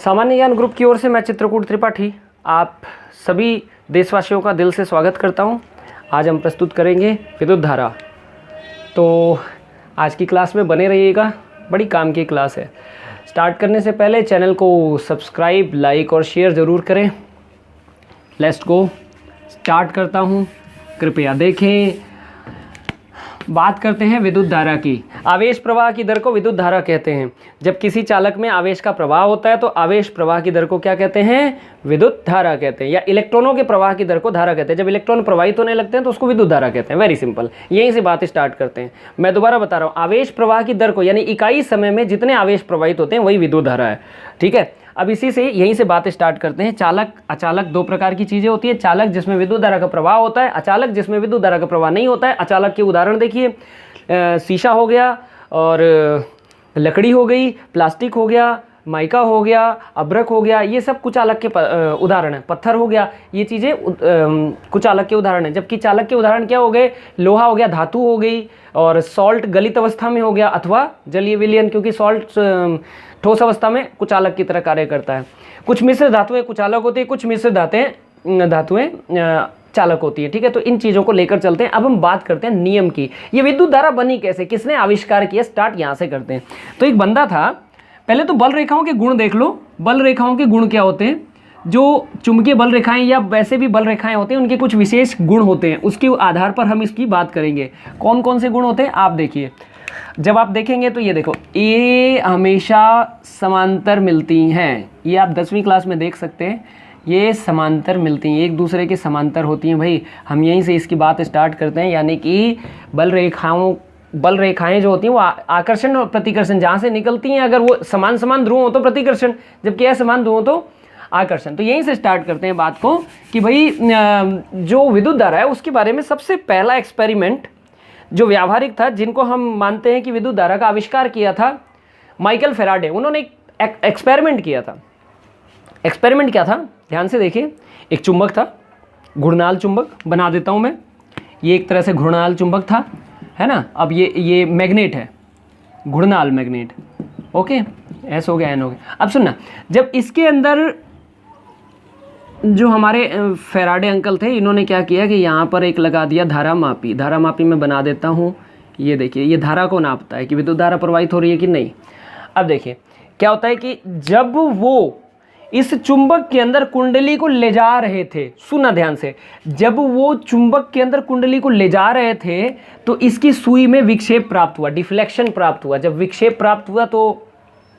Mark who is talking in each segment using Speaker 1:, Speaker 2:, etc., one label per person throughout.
Speaker 1: सामान्य ज्ञान ग्रुप की ओर से मैं चित्रकूट त्रिपाठी आप सभी देशवासियों का दिल से स्वागत करता हूं। आज हम प्रस्तुत करेंगे विद्युत धारा। तो आज की क्लास में बने रहिएगा, बड़ी काम की क्लास है। स्टार्ट करने से पहले चैनल को सब्सक्राइब, लाइक और शेयर ज़रूर करें। लेट्स गो, स्टार्ट करता हूं, कृपया देखें। बात करते हैं विद्युत धारा की। आवेश प्रवाह की दर को विद्युत धारा कहते हैं। जब किसी चालक में आवेश का प्रवाह होता है तो आवेश प्रवाह की दर को क्या कहते हैं? विद्युत धारा कहते हैं। या इलेक्ट्रॉनों के प्रवाह की दर को धारा कहते हैं। जब इलेक्ट्रॉन प्रवाहित होने लगते हैं तो उसको विद्युत धारा कहते हैं। वेरी सिंपल, यहीं से बात स्टार्ट करते हैं। मैं दोबारा बता रहा हूँ, आवेश प्रवाह की दर को यानी इकाई समय में जितने आवेश प्रवाहित होते हैं वही विद्युत धारा है। ठीक है, अब इसी से यहीं से बात स्टार्ट करते हैं। चालक, अचालक, दो प्रकार की चीज़ें होती है। चालक जिसमें विद्युत धारा का प्रवाह होता है, अचालक जिसमें विद्युत धारा का प्रवाह नहीं होता है। अचालक के उदाहरण देखिए, शीशा हो गया और लकड़ी हो गई, प्लास्टिक हो गया, माइका हो गया, अभ्रक हो गया, ये सब कुचालक के उदाहरण है। पत्थर हो गया, ये चीज़ें कुचालक के उदाहरण है। जबकि चालक के उदाहरण क्या हो गए? लोहा हो गया, धातु हो गई, और सॉल्ट गलित अवस्था में हो गया, अथवा जलीय विलयन, क्योंकि सॉल्ट ठोस अवस्था में कुचालक की तरह कार्य करता है। कुछ मिश्र धातुएं कुचालक होती है, कुछ मिश्र धातुएं चालक होती है। ठीक है, तो इन चीज़ों को लेकर चलते हैं। अब हम बात करते हैं नियम की। ये विद्युत धारा बनी कैसे, किसने आविष्कार किया? स्टार्ट यहाँ से करते हैं। तो एक बंदा था, पहले तो बल रेखाओं के गुण देख लो। बल रेखाओं के गुण क्या होते हैं? जो चुंबकीय बल रेखाएं या वैसे भी बल रेखाएं होती हैं, उनके कुछ विशेष गुण होते हैं। उसके आधार पर हम इसकी बात करेंगे। कौन कौन से गुण होते हैं आप देखिए। जब आप देखेंगे तो ये देखो, ये हमेशा समांतर मिलती हैं। ये आप 10वीं क्लास में देख सकते हैं, ये समांतर मिलती हैं, एक दूसरे के समांतर होती हैं। भाई हम यहीं से इसकी बात स्टार्ट करते हैं। यानी कि बल रेखाएं जो होती हैं वो आकर्षण और प्रतिकर्षण जहाँ से निकलती हैं, अगर वो समान समान ध्रुव हो तो प्रतिकर्षण, जबकि असमान ध्रुव हो तो आकर्षण। तो यहीं से स्टार्ट करते हैं बात को कि भाई जो विद्युत धारा है उसके बारे में सबसे पहला एक्सपेरिमेंट जो व्यावहारिक था, जिनको हम मानते हैं कि विद्युत धारा का आविष्कार किया था, माइकल फैराडे। उन्होंने एक एक्सपेरिमेंट किया था। एक्सपेरिमेंट क्या था? ध्यान से देखिए। एक चुंबक था, घूर्णनाल चुंबक बना देता हूँ मैं। ये एक तरह से घूर्णनाल चुंबक था, है ना। अब ये मैग्नेट है, घूर्णनाल मैग्नेट। ओके, एस हो गया, एन हो गया। अब सुनना, जब इसके अंदर जो हमारे फैराडे अंकल थे, इन्होंने क्या किया कि यहाँ पर एक लगा दिया धारा मापी। धारा मापी मैं बना देता हूँ। ये देखिए, ये धारा को नापता है कि विद्युत धारा प्रवाहित हो रही है कि नहीं। अब देखिए क्या होता है कि जब वो इस चुंबक के अंदर कुंडली को ले जा रहे थे, सुना ध्यान से, जब वो चुंबक के अंदर कुंडली को ले जा रहे थे तो इसकी सुई में विक्षेप प्राप्त हुआ, डिफ्लेक्शन प्राप्त हुआ। जब विक्षेप प्राप्त हुआ तो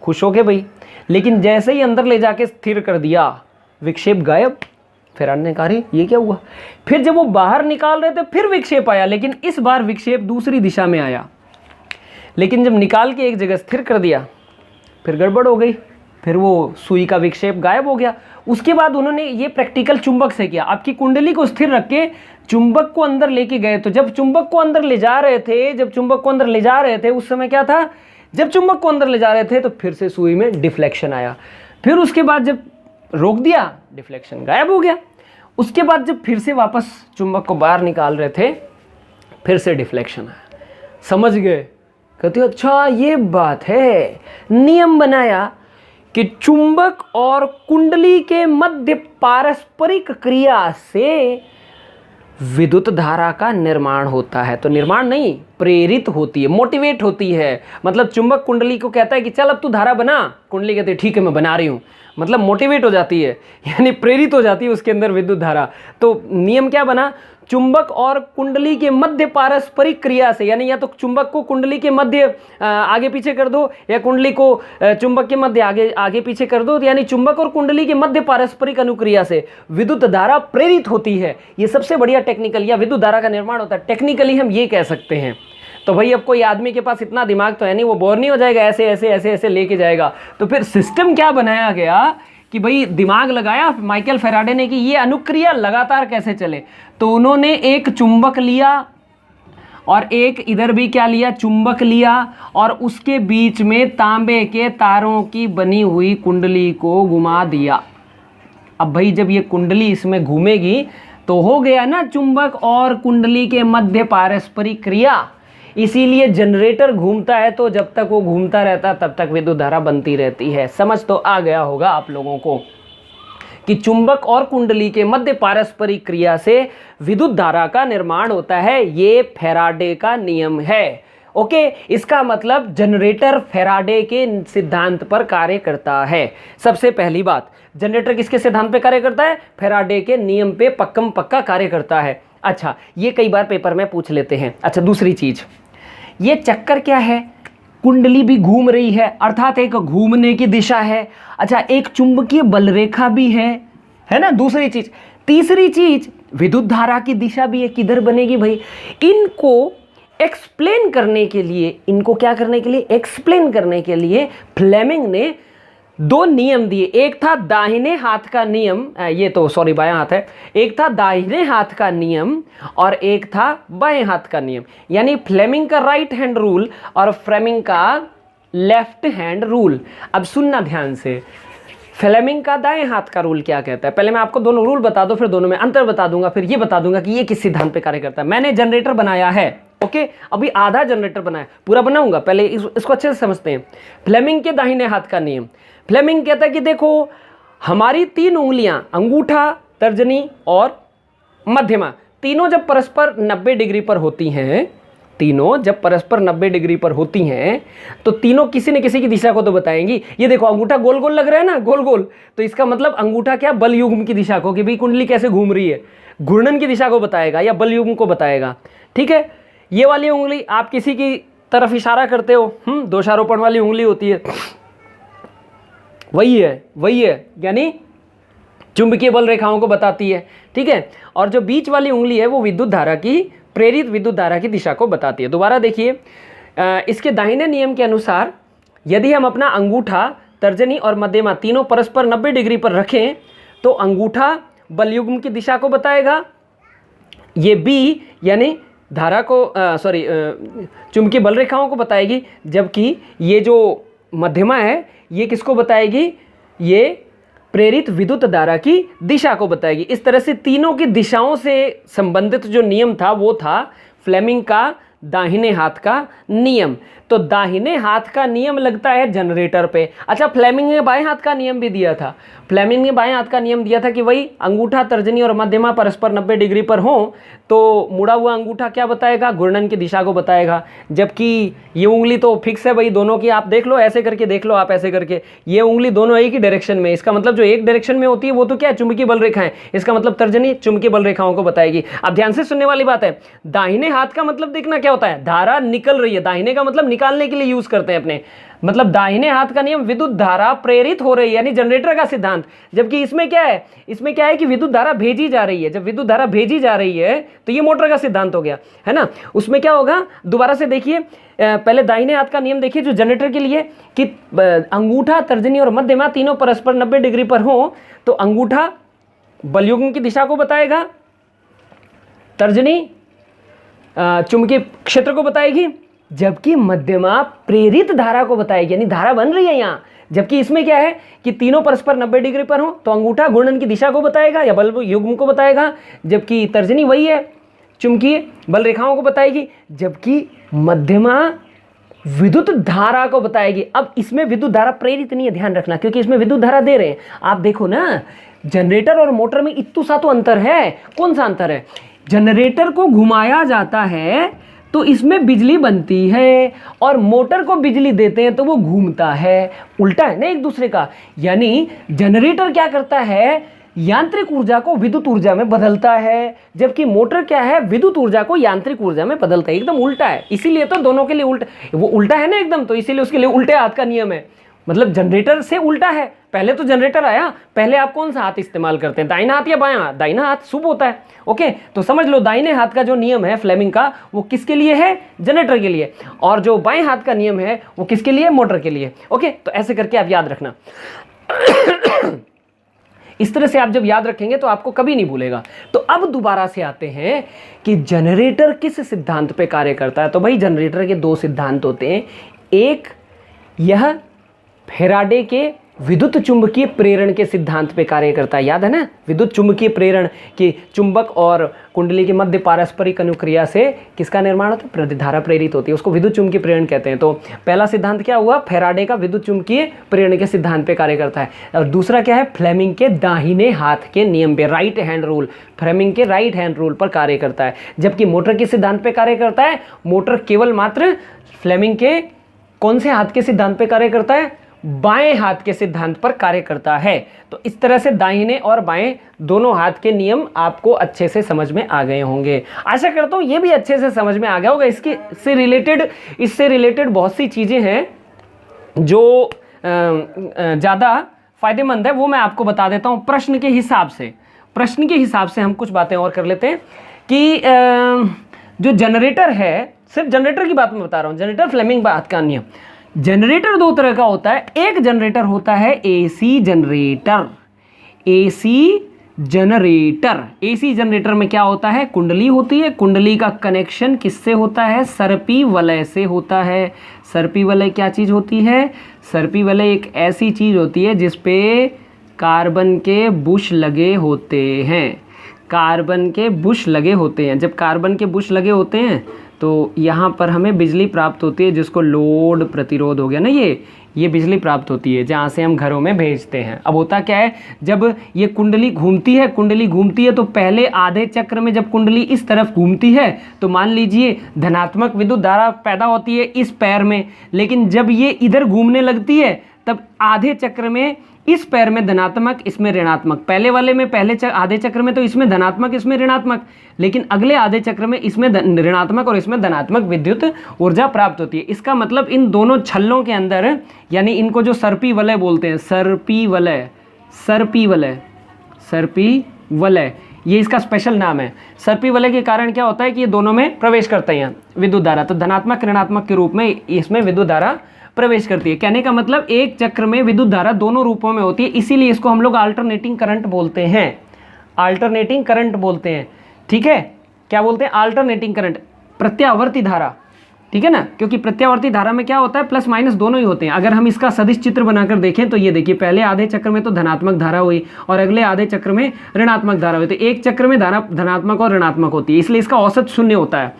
Speaker 1: खुश हो गए भाई, लेकिन जैसे ही अंदर ले जाके स्थिर कर दिया, विक्षेप गायब। फैराडे ने कहा ये क्या हुआ? फिर जब वो बाहर निकाल रहे थे फिर विक्षेप आया, लेकिन इस बार विक्षेप दूसरी दिशा में आया। लेकिन जब निकाल के एक जगह स्थिर कर दिया फिर गड़बड़ हो गई, फिर वो सुई का विक्षेप गायब हो गया। उसके बाद उन्होंने ये प्रैक्टिकल चुंबक से किया। आपकी कुंडली को स्थिर रख के चुंबक को अंदर लेके गए, तो जब चुंबक को अंदर ले जा रहे थे उस समय क्या था? जब चुंबक को अंदर ले जा रहे थे तो फिर से सुई में डिफ्लेक्शन आया। फिर उसके बाद जब रोक दिया, डिफ्लेक्शन गायब हो गया। उसके बाद जब फिर से वापस चुंबक को बाहर निकाल रहे थे फिर से डिफ्लेक्शन आया। समझ गए? कहते अच्छा ये बात है। नियम बनाया कि चुंबक और कुंडली के मध्य पारस्परिक क्रिया से विद्युत धारा का निर्माण होता है। तो निर्माण नहीं, प्रेरित होती है, मोटिवेट होती है। मतलब चुंबक कुंडली को कहता है कि चल अब तू धारा बना, कुंडली कहती है ठीक है मैं बना रही हूँ। मतलब मोटिवेट हो जाती है, यानी प्रेरित हो जाती है उसके अंदर विद्युत धारा। तो नियम क्या बना? चुंबक और कुंडली के मध्य पारस्परिक क्रिया से, यानी या तो चुंबक को कुंडली के मध्य आगे पीछे कर दो, या कुंडली को चुंबक के मध्य आगे पीछे कर दो, यानी चुंबक और कुंडली के मध्य पारस्परिक अनुक्रिया से विद्युत धारा प्रेरित होती है। ये सबसे बढ़िया टेक्निकल या विद्युत धारा का निर्माण होता है। टेक्निकली हम ये कह सकते हैं। तो भाई अब कोई आदमी के पास इतना दिमाग तो है नहीं, वो बोर नहीं हो जाएगा ऐसे ऐसे ऐसे ऐसे लेके जाएगा। तो फिर सिस्टम क्या बनाया गया कि भाई दिमाग लगाया माइकल फैराडे ने कि ये अनुक्रिया लगातार कैसे चले। तो उन्होंने एक चुंबक लिया और एक इधर भी क्या लिया, चुंबक लिया, और उसके बीच में तांबे के तारों की बनी हुई कुंडली को घुमा दिया। अब भाई जब ये कुंडली इसमें घूमेगी तो हो गया ना चुंबक और कुंडली के मध्य पारस्परिक क्रिया। इसीलिए जनरेटर घूमता है, तो जब तक वो घूमता रहता तब तक विद्युत धारा बनती रहती है। समझ तो आ गया होगा आप लोगों को कि चुंबक और कुंडली के मध्य पारस्परिक क्रिया से विद्युत धारा का निर्माण होता है। ये फैराडे का नियम है। ओके, इसका मतलब जनरेटर फैराडे के सिद्धांत पर कार्य करता है। सबसे पहली बात, जनरेटर किसके सिद्धांत पे कार्य करता है? फैराडे के नियम पे पक्कम पक्का कार्य करता है। अच्छा, ये कई बार पेपर में पूछ लेते हैं। अच्छा, दूसरी चीज, ये चक्कर क्या है? कुंडली भी घूम रही है, अर्थात एक घूमने की दिशा है। अच्छा, एक चुंबकीय बलरेखा भी है ना, दूसरी चीज। तीसरी चीज, विद्युत धारा की दिशा भी है। किधर बनेगी भाई? इनको एक्सप्लेन करने के लिए, इनको क्या करने के लिए? एक्सप्लेन करने के लिए फ्लेमिंग ने दो नियम दिए। एक था दाहिने हाथ का नियम, ये तो सॉरी बायां हाथ है। एक था दाहिने हाथ का नियम और एक था बाएं हाथ का नियम, यानी फ्लेमिंग का राइट हैंड रूल और फ्लेमिंग का लेफ्ट हैंड रूल। अब सुनना ध्यान से, फ्लेमिंग का दाएं हाथ का रूल क्या कहता है? पहले मैं आपको दोनों रूल बता दूं, फिर दोनों में अंतर बता दूंगा, फिर ये बता दूंगा कि ये किस सिद्धांत पे कार्य करता है। मैंने जनरेटर बनाया है, ओके, अभी आधा जनरेटर बनाया, पूरा बनाऊंगा, पहले इसको अच्छे से समझते हैं। फ्लेमिंग के दाहिने हाथ का नियम, फ्लेमिंग कहता है कि देखो, हमारी तीन उंगलियां, अंगूठा, तर्जनी और मध्यमा, तीनों जब परस्पर 90 डिग्री पर होती हैं, तीनों जब परस्पर 90 डिग्री पर होती हैं, तो तीनों किसी न किसी की दिशा को तो बताएंगी। ये देखो, अंगूठा गोल गोल लग रहा है ना, गोल गोल, तो इसका मतलब अंगूठा क्या? बल युग्म की दिशा को, कि भाई कुंडली कैसे घूम रही है, घूर्णन की दिशा को बताएगा या बल युग्म को बताएगा। ठीक है, ये वाली उंगली आप किसी की तरफ इशारा करते हो, दोषारोपण वाली उंगली होती है, वही है, यानी चुंबकीय बल रेखाओं को बताती है। ठीक है, और जो बीच वाली उंगली है वो विद्युत धारा की, प्रेरित विद्युत धारा की दिशा को बताती है। दोबारा देखिए, इसके दाहिने नियम के अनुसार यदि हम अपना अंगूठा, तर्जनी और मध्यमा तीनों परस्पर 90 डिग्री पर रखें तो अंगूठा बल युग्म की दिशा को बताएगा, ये बी यानी धारा को चुंबकीय बल रेखाओं को बताएगी, जबकि ये जो मध्यमा है ये किसको बताएगी? ये प्रेरित विद्युत धारा की दिशा को बताएगी। इस तरह से तीनों की दिशाओं से संबंधित जो नियम था वो था फ्लेमिंग का दाहिने हाथ का नियम। तो दाहिने हाथ का नियम लगता है जनरेटर पे। अच्छा, फ्लेमिंग ने बाएं हाथ का नियम भी दिया था। फ्लेमिंग ने बाएं हाथ का नियम दिया था कि वही अंगूठा, तर्जनी और मध्यमा परस्पर 90 डिग्री पर हो तो मुड़ा हुआ अंगूठा क्या बताएगा? घूर्णन की दिशा को बताएगा, जबकि ये उंगली तो फिक्स है भाई दोनों की। आप देख लो, ऐसे करके देख लो, आप ऐसे करके, ये उंगली दोनों एक ही डायरेक्शन में। इसका मतलब जो एक डायरेक्शन में होती है वो तो क्या है? चुंबकीय बल रेखाएं। इसका मतलब तर्जनी चुंबकीय बल रेखाओं को बताएगी। अब ध्यान से सुनने वाली बात है, दाहिने हाथ का मतलब देखना क्या होता है? धारा निकल रही है। दाहिने का मतलब निकालने के लिए यूज करते हैं अपने, मतलब दाहिने हाथ का नियम, विद्युत धारा प्रेरित हो रही है, यानी जनरेटर का सिद्धांत। जबकि इसमें क्या है? इसमें क्या है कि विद्युत धारा भेजी जा रही है। जब विद्युत धारा भेजी जा रही है तो ये मोटर का सिद्धांत हो गया, है ना। उसमें क्या होगा? दोबारा से देखिए, पहले दाहिने हाथ का नियम देखिए जो जनरेटर के लिए, कि अंगूठा, तर्जनी और मध्यमा तीनों परस्पर 90 डिग्री पर हो तो अंगूठा बलयुग्म की दिशा को बताएगा, तर्जनी चुंबकीय क्षेत्र को बताएगी, जबकि मध्यमा प्रेरित धारा को बताएगी, यानी धारा बन रही है यहाँ। जबकि इसमें क्या है कि तीनों परस्पर 90 डिग्री पर हो तो अंगूठा घूर्णन की दिशा को बताएगा या बल युग्म को बताएगा, जबकि तर्जनी वही है, चुंबकीय बल रेखाओं को बताएगी, जबकि मध्यमा विद्युत धारा को बताएगी। अब इसमें विद्युत धारा प्रेरित नहीं है, ध्यान रखना, क्योंकि इसमें विद्युत धारा दे रहे हैं। आप देखो ना, जनरेटर और मोटर में इतना सा तो अंतर है। कौन सा अंतर है? जनरेटर को घुमाया जाता है तो इसमें बिजली बनती है, और मोटर को बिजली देते हैं तो वो घूमता है। उल्टा है ना एक दूसरे का। यानी जनरेटर क्या करता है? यांत्रिक ऊर्जा को विद्युत ऊर्जा में बदलता है, जबकि मोटर क्या है? विद्युत ऊर्जा को यांत्रिक ऊर्जा में बदलता है। एकदम उल्टा है, इसीलिए तो दोनों के लिए उल्टा, वो उल्टा है ना एकदम, तो इसीलिए उसके लिए उल्टे हाथ का नियम है। मतलब जनरेटर से उल्टा है। पहले तो जनरेटर आया, पहले आप कौन सा हाथ इस्तेमाल करते हैं? दाहिना हाथ या बायां हाथ? दाहिना हाथ शुभ होता है। ओके, तो समझ लो दाहिने हाथ का जो नियम है फ्लेमिंग का, वो किसके लिए है? जनरेटर के लिए। और जो बाएं हाथ का नियम है वो किसके लिए? मोटर के लिए। ओके, तो ऐसे करके आप याद रखना। इस तरह से आप जब याद रखेंगे तो आपको कभी नहीं भूलेगा। तो अब दोबारा से आते हैं कि जनरेटर किस सिद्धांत पे कार्य करता है। तो भाई जनरेटर के दो सिद्धांत होते हैं। एक, यह फैराडे के विद्युत चुंबकीय प्रेरण के सिद्धांत पे कार्य करता है। याद है ना, विद्युत चुंबकीय प्रेरण की चुंबक और कुंडली के मध्य पारस्परिक अनुक्रिया से किसका निर्माण होता है, प्रतिधारा प्रेरित होती है, उसको विद्युत चुंबकीय प्रेरण कहते हैं। तो पहला सिद्धांत क्या हुआ, फैराडे का विद्युत चुंबकीय प्रेरण के सिद्धांत पे कार्य करता है। और दूसरा क्या है, फ्लेमिंग के दाहिने हाथ के नियम पे, राइट हैंड रूल, फ्लेमिंग के राइट हैंड रूल पर कार्य करता है। जबकि मोटर के सिद्धांत पे कार्य करता है, मोटर केवल मात्र फ्लेमिंग के कौन से हाथ के सिद्धांत पे कार्य करता है, बाएं हाथ के सिद्धांत पर कार्य करता है। तो इस तरह से दाहिने और बाएं दोनों हाथ के नियम आपको अच्छे से समझ में आ गए होंगे। आशा करता हूँ ये भी अच्छे से समझ में आ गया होगा। इससे रिलेटेड बहुत सी चीज़ें हैं जो ज़्यादा फायदेमंद है, वो मैं आपको बता देता हूँ। प्रश्न के हिसाब से हम कुछ बातें और कर लेते हैं कि जो जनरेटर है, सिर्फ जनरेटर की बात मैं बता रहा हूँ, जनरेटर फ्लेमिंग बात का नियम। जनरेटर दो तरह का होता है। एक जनरेटर होता है एसी जनरेटर। एसी जनरेटर में क्या होता है, कुंडली होती है। कुंडली का कनेक्शन किससे होता है, सर्पी वलय से होता है। सर्पी वलय क्या चीज़ होती है, सर्पी वलय एक ऐसी चीज़ होती है जिस पे कार्बन के बुश लगे होते हैं। कार्बन के बुश लगे होते हैं। जब कार्बन के बुश लगे होते हैं तो यहाँ पर हमें बिजली प्राप्त होती है, जिसको लोड प्रतिरोध हो गया ना, ये बिजली प्राप्त होती है, जहाँ से हम घरों में भेजते हैं। अब होता क्या है, जब ये कुंडली घूमती है तो पहले आधे चक्र में जब कुंडली इस तरफ घूमती है तो मान लीजिए धनात्मक विद्युत धारा पैदा होती है इस पैर में। लेकिन जब ये इधर घूमने लगती है तब आधे चक्र में इस पैर में धनात्मक, इसमें ऋणात्मक। पहले वाले में आधे चक्र में तो इसमें धनात्मक, इसमें ऋणात्मक, लेकिन अगले आधे चक्र में इसमें ऋणात्मक और इसमें धनात्मक विद्युत ऊर्जा प्राप्त होती है। इसका मतलब इन दोनों छल्लों के अंदर, यानी इनको जो सर्पी वलय बोलते हैं, सर्पी वलय, ये इसका स्पेशल नाम है। सर्पी वलय के कारण क्या होता है कि ये दोनों में प्रवेश करते हैं विद्युत धारा। तो धनात्मक ऋणात्मक के रूप में इसमें विद्युत धारा प्रवेश करती है। कहने का मतलब एक चक्र में विद्युत धारा दोनों रूपों में होती है, इसीलिए इसको हम लोग अल्टरनेटिंग करंट बोलते हैं। ठीक है, क्या बोलते हैं, अल्टरनेटिंग करंट, प्रत्यावर्ती धारा। ठीक है ना, क्योंकि प्रत्यावर्ती धारा में क्या होता है, प्लस माइनस दोनों ही होते हैं। अगर हम इसका सदिश चित्र बनाकर देखें तो ये देखिए, पहले आधे चक्र में तो धनात्मक धारा हुई और अगले आधे चक्र में ऋणात्मक धारा हुई। तो एक चक्र में धारा धनात्मक और ऋणात्मक होती है, इसलिए इसका औसत 0 होता है।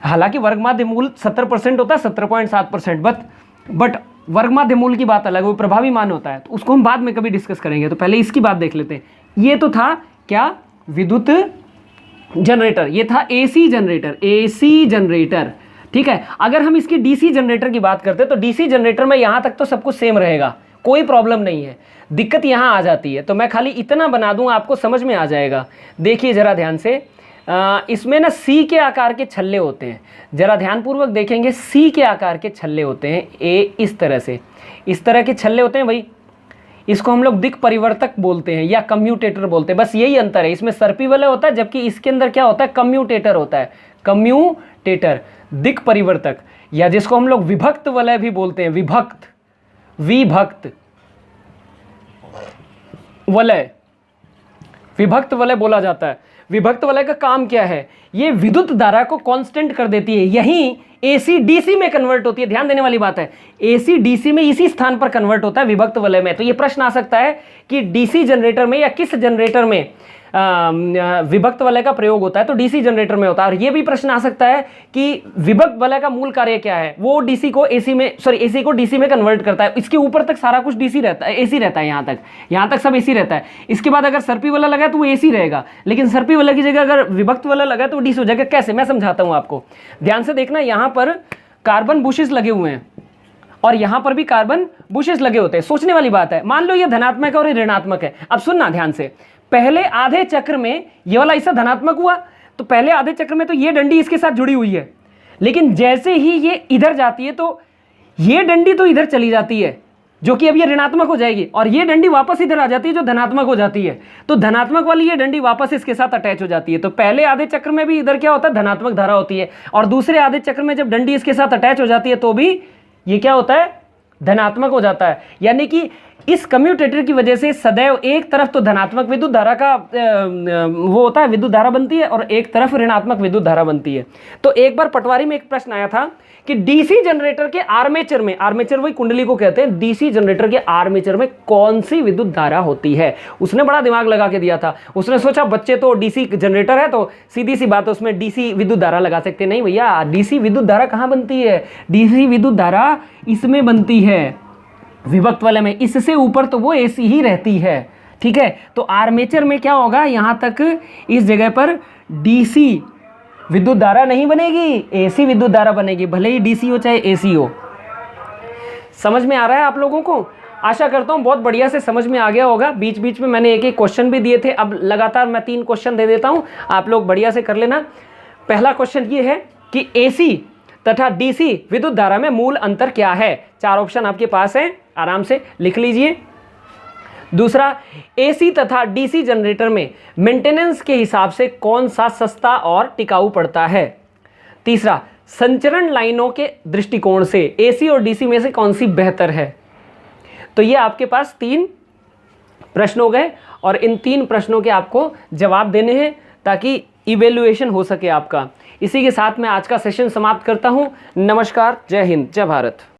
Speaker 1: हालांकि वर्गमाध्य मूल 70% होता है, 17.7%, बट वर्गमाध्य मूल की बात अलग है, वो प्रभावी मान होता है, तो उसको हम बाद में कभी डिस्कस करेंगे। तो पहले इसकी बात देख लेते हैं। ये तो था क्या, विद्युत जनरेटर, ये था एसी जनरेटर। ठीक है, अगर हम इसकी डीसी जनरेटर की बात करते हैं तो डीसी जनरेटर में यहाँ तक तो सब कुछ सेम रहेगा, कोई प्रॉब्लम नहीं है। दिक्कत यहाँ आ जाती है, तो मैं खाली इतना बना दूँ, आपको समझ में आ जाएगा। देखिए जरा ध्यान से, इसमें ना सी के आकार के छल्ले होते हैं, जरा ध्यानपूर्वक देखेंगे। सी के आकार के छल्ले होते हैं, इस तरह के छल्ले होते हैं भाई। इसको हम लोग दिक् परिवर्तक बोलते हैं या कम्यूटेटर बोलते हैं, बस यही अंतर है। इसमें सर्पी वलय होता है, जबकि इसके अंदर क्या होता है, कम्यूटेटर होता है। कम्यूटेटर, दिक् परिवर्तक, या जिसको हम लोग विभक्त वलय भी बोलते हैं, विभक्त वलय बोला जाता है। विभक्त वलय का काम क्या है, ये विद्युत धारा को कांस्टेंट कर देती है, यही एसी डीसी में कन्वर्ट होती है। ध्यान देने वाली बात है, एसी डीसी में इसी स्थान पर कन्वर्ट होता है विभक्त वलय में। तो ये प्रश्न आ सकता है कि डीसी जनरेटर में या किस जनरेटर में विभक्त वलय का प्रयोग होता है, तो डीसी जनरेटर में होता है। और ये भी प्रश्न आ सकता है कि विभक्त वलय का मूल कार्य क्या है, वो एसी को डीसी में कन्वर्ट करता है। इसके ऊपर तक सारा कुछ डीसी रहता है, एसी रहता है, यहाँ तक सब एसी रहता है। इसके बाद अगर सर्पी वलय लगा तो वो एसी रहेगा, लेकिन सर्पी वलय की जगह अगर विभक्त वलय लगा तो वो डीसी हो जाएगा। कैसे, मैं समझाता हूँ आपको, ध्यान से देखना। यहाँ पर कार्बन बुशेस लगे हुए हैं और यहाँ पर भी कार्बन बुशेस लगे होते हैं। सोचने वाली बात है, मान लो ये धनात्मक है और ये ऋणात्मक है। अब सुनना ध्यान से, पहले आधे चक्र में ये वाला हिस्सा धनात्मक हुआ, तो पहले आधे चक्र में तो ये डंडी इसके साथ जुड़ी हुई है, लेकिन जैसे ही ये इधर जाती है तो ये डंडी तो इधर चली जाती है, जो कि अब ये ऋणात्मक हो जाएगी, और ये डंडी वापस इधर आ जाती है जो धनात्मक हो जाती है। तो धनात्मक वाली ये डंडी वापस इसके साथ अटैच हो जाती है। तो पहले आधे चक्र में भी इधर क्या होता है, धनात्मक धारा होती है, और दूसरे आधे चक्र में जब डंडी इसके साथ अटैच हो जाती है तो भी ये क्या होता है, धनात्मक हो जाता है। यानी कि इस कम्यूटेटर की वजह से सदैव एक तरफ तो धनात्मक विद्युत धारा का वो होता है, विद्युत धारा बनती है, और एक तरफ ऋणात्मक विद्युत धारा बनती है। तो एक बार पटवारी में एक प्रश्न आया था कि डीसी जनरेटर के आर्मेचर में, आर्मेचर वही कुंडली को कहते हैं, डीसी जनरेटर के आर्मेचर में कौन सी विद्युत धारा होती है। उसने बड़ा दिमाग लगा के दिया था। उसने सोचा बच्चे तो डीसी जनरेटर है तो सीधी सी बात है उसमें डीसी विद्युत धारा लगा सकते। नहीं भैया, डीसी विद्युत धारा कहाँ बनती है? डीसी विद्युत धारा इसमें बनती है, विभक्त वाले में। इससे ऊपर तो वो एसी ही रहती है, ठीक है। तो आर्मेचर में क्या होगा, यहां तक इस जगह पर डीसी विद्युत धारा नहीं बनेगी, एसी विद्युत धारा बनेगी, भले ही डीसी हो चाहे एसी हो। समझ में आ रहा है आप लोगों को? आशा करता हूं बहुत बढ़िया से समझ में आ गया होगा। बीच बीच में मैंने एक एक क्वेश्चन भी दिए थे, अब लगातार मैं 3 क्वेश्चन दे देता हूं, आप लोग बढ़िया से कर लेना। पहला क्वेश्चन ये है कि एसी तथा डीसी विद्युत धारा में मूल अंतर क्या है? 4 ऑप्शन आपके पास है, आराम से लिख लीजिए। दूसरा, एसी तथा डीसी जनरेटर में मेंटेनेंस के हिसाब से कौन सा सस्ता और टिकाऊ पड़ता है? तीसरा, संचरण लाइनों के दृष्टिकोण से एसी और डीसी में से कौन सी बेहतर है? तो ये आपके पास 3 प्रश्न हो गए और इन 3 प्रश्नों के आपको जवाब देने हैं ताकि इवेल्युएशन हो सके आपका। इसी के साथ मैं आज का सेशन समाप्त करता हूं। नमस्कार, जय हिंद, जय भारत।